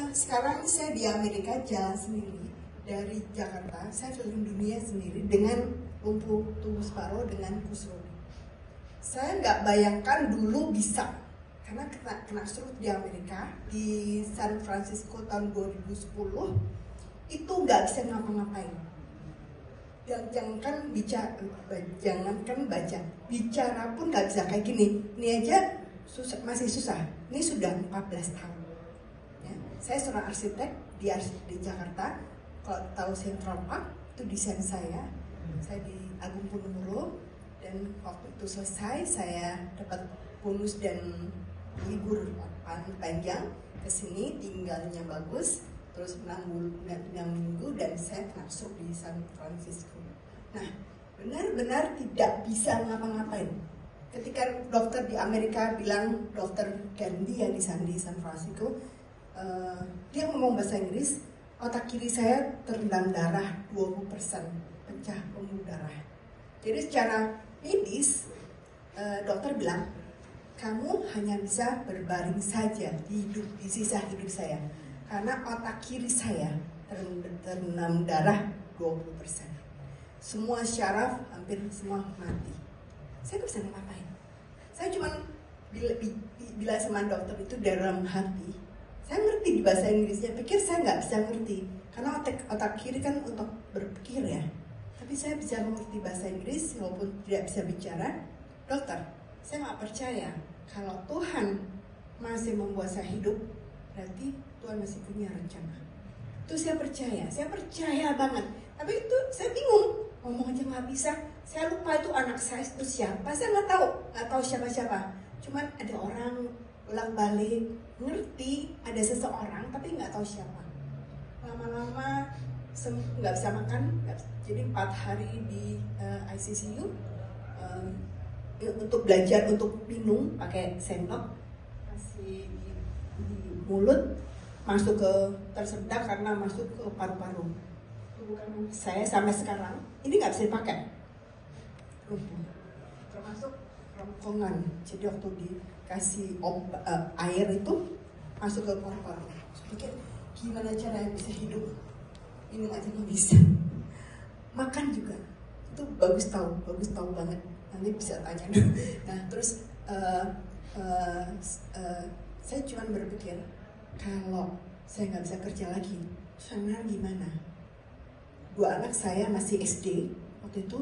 Sekarang saya di Amerika jalan sendiri dari Jakarta. Saya keliling dunia sendiri dengan lumpuh tubuh separuh dengan kusrut. Saya nggak bayangkan dulu bisa, karena kena stroke di Amerika, di San Francisco tahun 2010 itu nggak bisa ngapa-ngapain. Dan jangankan baca, bicara pun nggak bisa kayak gini. Ini aja masih susah. Ini sudah 14 tahun. Ya, saya seorang arsitek di Jakarta. Kalau tahu Central Park itu desain saya di Agung Podomoro. Dan waktu itu selesai, saya dapat bonus dan libur panjang ke sini, tinggalnya bagus, terus 6 minggu dan saya masuk di San Francisco. Nah, benar-benar tidak bisa ngapa-ngapain. Ketika dokter di Amerika bilang, dokter Gandhi yang di San Francisco, dia ngomong bahasa Inggris, otak kiri saya terendam darah 20%, pecah pembuluh darah. Jadi secara medis, dokter bilang, kamu hanya bisa berbaring saja di sisa hidup saya, karena otak kiri saya terendam darah 20%. Semua syaraf hampir semua mati. Saya nggak bisa ngapain. Saya cuma bila sama dokter itu dalam hati. Saya ngerti di bahasa Inggrisnya, pikir saya nggak bisa ngerti, karena otak kiri kan untuk berpikir ya. Tapi saya bisa mengerti bahasa Inggris walaupun tidak bisa bicara. Dokter, saya nggak percaya kalau Tuhan masih membuat saya hidup, berarti Tuhan masih punya rencana. Itu saya percaya banget. Tapi itu saya bingung, ngomong aja nggak bisa. Saya lupa itu anak saya itu siapa, saya nggak tahu siapa-siapa. Cuman ada orang ulang balik, ngerti ada seseorang tapi nggak tahu siapa. Lama-lama nggak bisa makan, jadi 4 hari di ICU untuk belajar untuk minum pakai sendok, kasih di mulut, masuk ke tersedak karena masuk ke paru-paru. Bukan saya sampai sekarang ini nggak bisa dipakai, termasuk rongkongan. Jadi waktu dikasih air itu masuk ke paru-paru. Pikir gimana caranya bisa hidup? Minum aja nggak bisa. Makan juga itu bagus tahu banget. Nanti bisa tanya dulu. Nah terus saya cuma berpikir kalau saya nggak bisa kerja lagi, sana gimana? 2 anak saya masih SD waktu itu,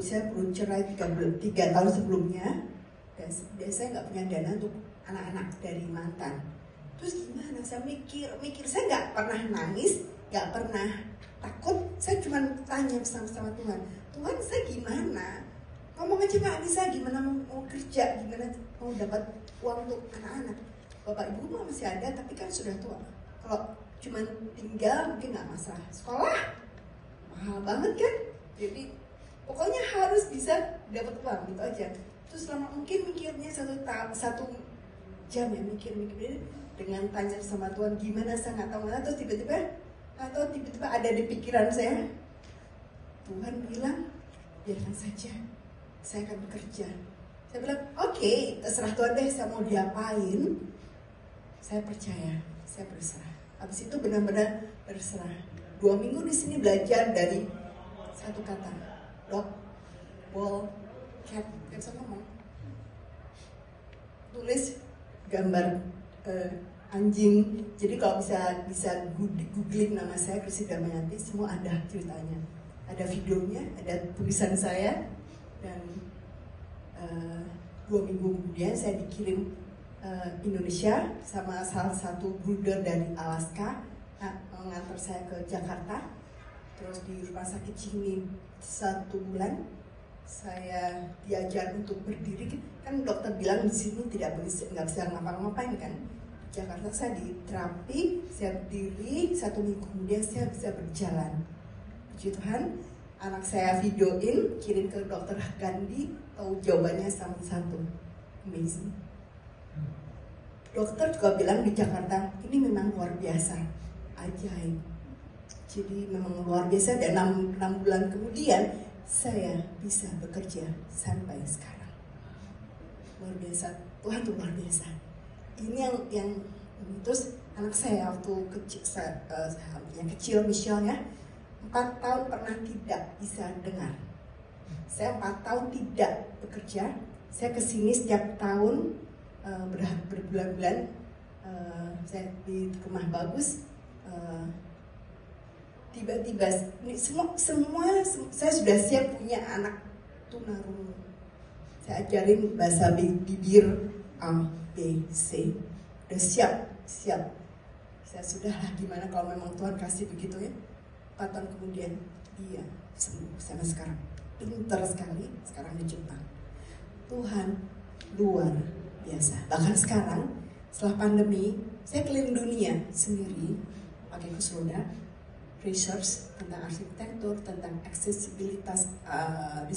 saya baru cerai 3 tahun sebelumnya, dan saya nggak punya dana untuk anak-anak dari mantan. Terus gimana? Saya mikir, saya nggak pernah nangis, nggak pernah takut, saya cuma tanya sama Tuhan, Tuhan saya gimana? Ngomong aja nggak bisa, gimana mau kerja, gimana mau dapat uang untuk anak-anak? Bapak ibu mah masih ada, tapi kan sudah tua. Kalau cuma tinggal mungkin nggak masalah. Sekolah mahal banget kan? Jadi pokoknya harus bisa dapat uang gitu aja. Terus selama mungkin mikirnya 1 jam ya mikir dengan tanya sama Tuhan gimana, saya nggak tahu mana. Terus tiba-tiba ada di pikiran saya, Tuhan bilang biarkan saja, saya akan bekerja. Saya bilang oke, terserah Tuhan deh, saya mau diapain. Saya percaya, saya berserah. Habis itu benar-benar berserah. 2 minggu di sini belajar dari satu kata, dog, ball, cat, bisa ngomong. Tulis gambar anjing. Jadi kalau bisa googling nama saya Christy Damayanti, semua ada ceritanya, ada videonya, ada tulisan saya. Dan 2 minggu kemudian saya dikirim Indonesia sama salah satu brother dari Alaska mengantar saya ke Jakarta. Terus di rumah sakit sini 1 bulan saya diajar untuk berdiri. Kan dokter bilang di sini nggak bisa ngapa-ngapain kan. Di Jakarta saya diterapi, saya berdiri, 1 minggu kemudian saya bisa berjalan. Puji Tuhan, anak saya videoin, kirim ke dokter Gandhi, tahu jawabannya satu. Amazing. Dokter juga bilang di Jakarta, ini memang luar biasa, ajaib. Jadi memang luar biasa, dan 6 bulan kemudian saya bisa bekerja sampai sekarang. Luar biasa, Tuhan itu luar biasa. Ini yang terus Anak saya waktu kecil, yang kecil Michelle ya, 4 tahun pernah tidak bisa dengar. Saya 4 tahun tidak bekerja. Saya kesini setiap tahun berbulan-bulan. Saya di rumah bagus. Tiba-tiba semua saya sudah siap punya anak tunarungu. Saya ajarin bahasa bibir A, B, C. Udah siap. Saya sudahlah, gimana kalau memang Tuhan kasih begitu ya. 4 tahun kemudian dia sembuh sampai sekarang. Pintar sekali sekarang di Jepang. Tuhan luar biasa. Bahkan sekarang setelah pandemi, saya keliling dunia sendiri pakai kursi roda, research tentang arsitektur, tentang aksesibilitas